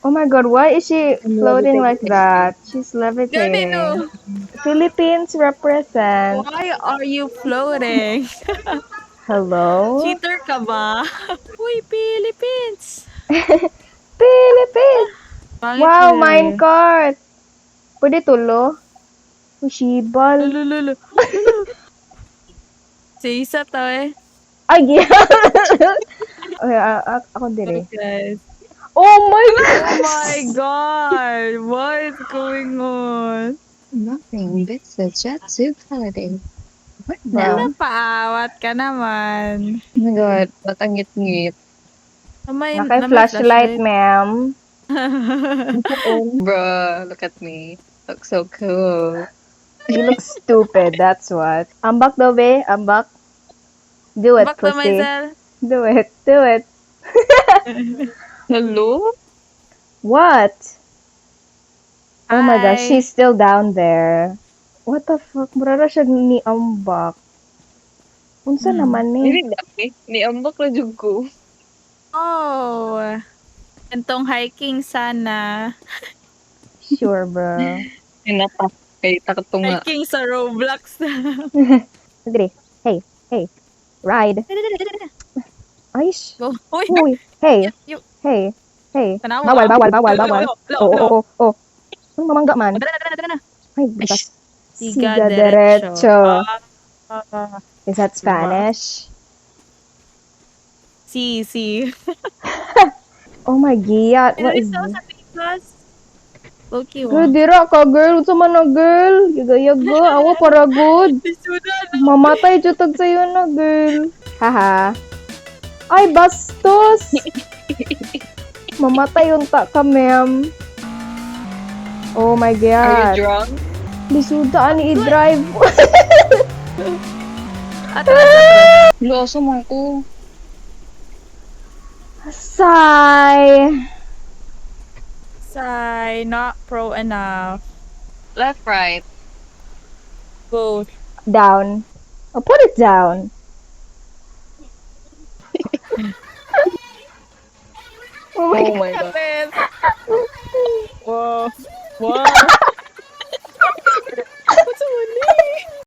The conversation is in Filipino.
Oh my god, why is she I'm floating like levitating. that? She's Gabi, levitating. no. Philippines represent. Why are you floating? Hello? Cheater ka ba? Uy, Philippines! Philippines! Pangit Wow, eh. minecart! Pwede tulo? Ushibal. Lulu. Lulu. Si isa to eh. Ay, yeah. Okay, ako dire. Guys. Oh my Oh my god! god! What is going on? Nothing beats a jet soup holiday. What Bro. now? Napaawat ka naman. Oh my god, ba't ang ngit-ngit? Na may Naka-flashlight, flashlight. ma'am. Bruh, look at me. Look so cool. You look stupid, that's what. Ambak daw, be. Ambak. Do it, Back to pussy. myself. Do it. Do it. Hello? What? Oh my gosh, Hi. she's still down there. What the fuck? Murara siya ni ambak. Unsa naman ni? Dili dami. Niambak na jud ko. Oh. Gantong hiking sana. Sure, bro. Inatak. Kay takto nga. Hiking sa Roblox. Sige. Hey. Hey. Ride. Aish. Go. Uy, Uy. Hey. you. Hey. Hey. Tanawa. Bawal, bawal, bawal, bawal. Lo. Oh. Ang mamangga man. Tara na. Ay, butas. Siga Siga derecho. derecho. Ah. Is that Spanish? Si. Oh my god. What is Ito this? sa Picos. Okay, Girl, wa. dira ka, girl. Unsa man na, girl? Yaga-yaga. Awa para good. Isudan. Mamatay jutag sa'yo na, girl. Haha. Ay, bastos! Mamatay unta ka, ma'am. Oh my Are you god. drunk? Lisuda ani i-drive. Atras. Loso man ko. Sigh. Sigh, not pro enough. Left, right. Both. Down. Oh, put it down. Oh my god. Whoa.